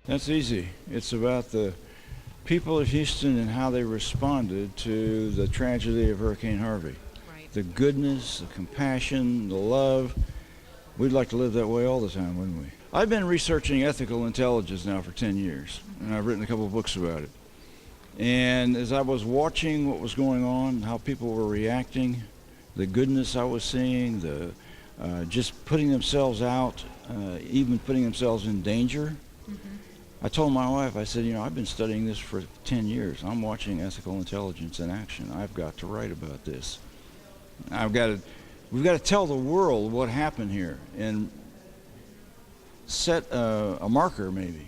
That's easy. It's about the people of Houston and how they responded to the tragedy of Hurricane Harvey. Right. The goodness, the compassion, the love. We'd like to live that way all the time, wouldn't we? I've been researching ethical intelligence now for 10 years, and I've written a couple of books about it. And as I was watching what was going on, how people were reacting, the goodness I was seeing, the just putting themselves out, even putting themselves in danger. I told my wife, I said, I've been studying this for 10 years. I'm watching ethical intelligence in action. I've got to write about this. We've got to tell the world what happened here and set a marker, maybe,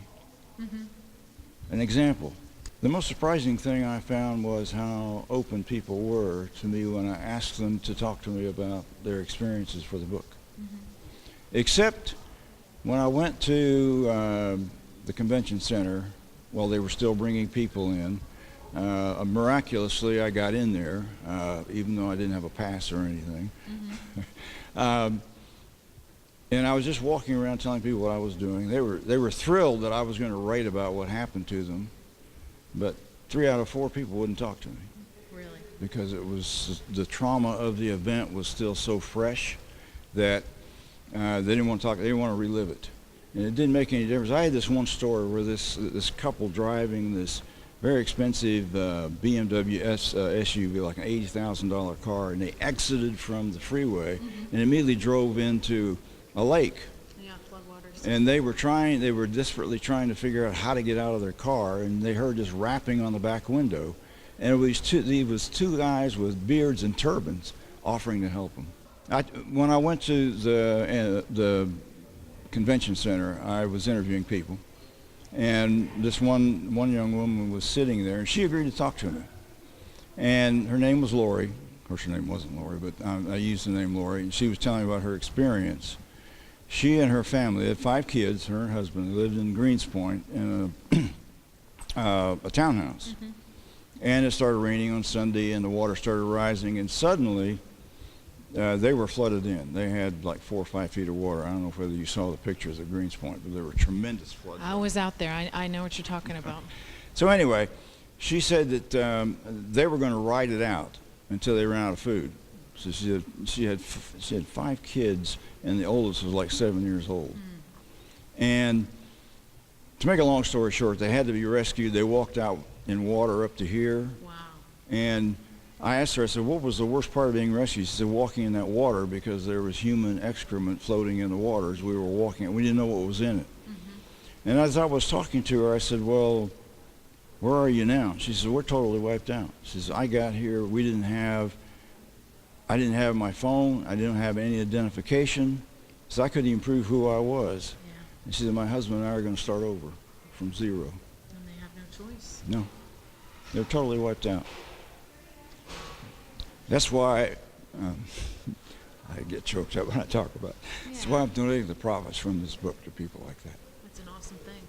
an example. The most surprising thing I found was how open people were to me when I asked them to talk to me about their experiences for the book. Except when I went to the convention center while they were still bringing people in. Miraculously, I got in there, even though I didn't have a pass or anything. And I was just walking around telling people what I was doing. They were thrilled that I was going to write about what happened to them. But 3 out of 4 people wouldn't talk to me. Really? Because it was the trauma of the event was still so fresh that they didn't want to talk. They didn't want to relive it, and it didn't make any difference. I had this one story where this couple driving this very expensive BMW SUV, like an $80,000 car, and they exited from the freeway and immediately drove into a lake. Floodwaters. And they were desperately trying to figure out how to get out of their car, and they heard this rapping on the back window. And it was two guys with beards and turbans offering to help them. When I went to the convention center, I was interviewing people. And this one young woman was sitting there, and she agreed to talk to me. And her name was Lori. Of course, her name wasn't Lori, but I used the name Lori. And she was telling me about her experience. She and her family, they had 5 kids, her and her husband, lived in Greenspoint in a townhouse. And it started raining on Sunday, and the water started rising, and suddenly they were flooded in. They had like 4 or 5 feet of water. I don't know whether you saw the pictures of Greenspoint, but there were tremendous floods. I was out there. I know what you're talking about. So anyway, she said that they were going to ride it out until they ran out of food. So she had 5 kids, and the oldest was like 7 years old. And to make a long story short, they had to be rescued. They walked out in water up to here. Wow. And I asked her, I said, what was the worst part of being rescued? She said, walking in that water, because there was human excrement floating in the water as we were walking. We didn't know what was in it. And as I was talking to her, I said, well, where are you now? She said, we're totally wiped out. She says, I got here, I didn't have my phone, I didn't have any identification, so I couldn't even prove who I was. Yeah. And she said, my husband and I are going to start over from zero. And they have no choice. No, they're totally wiped out. That's why I get choked up when I talk about it. Yeah. That's why I'm donating the profits from this book to people like that. That's an awesome thing.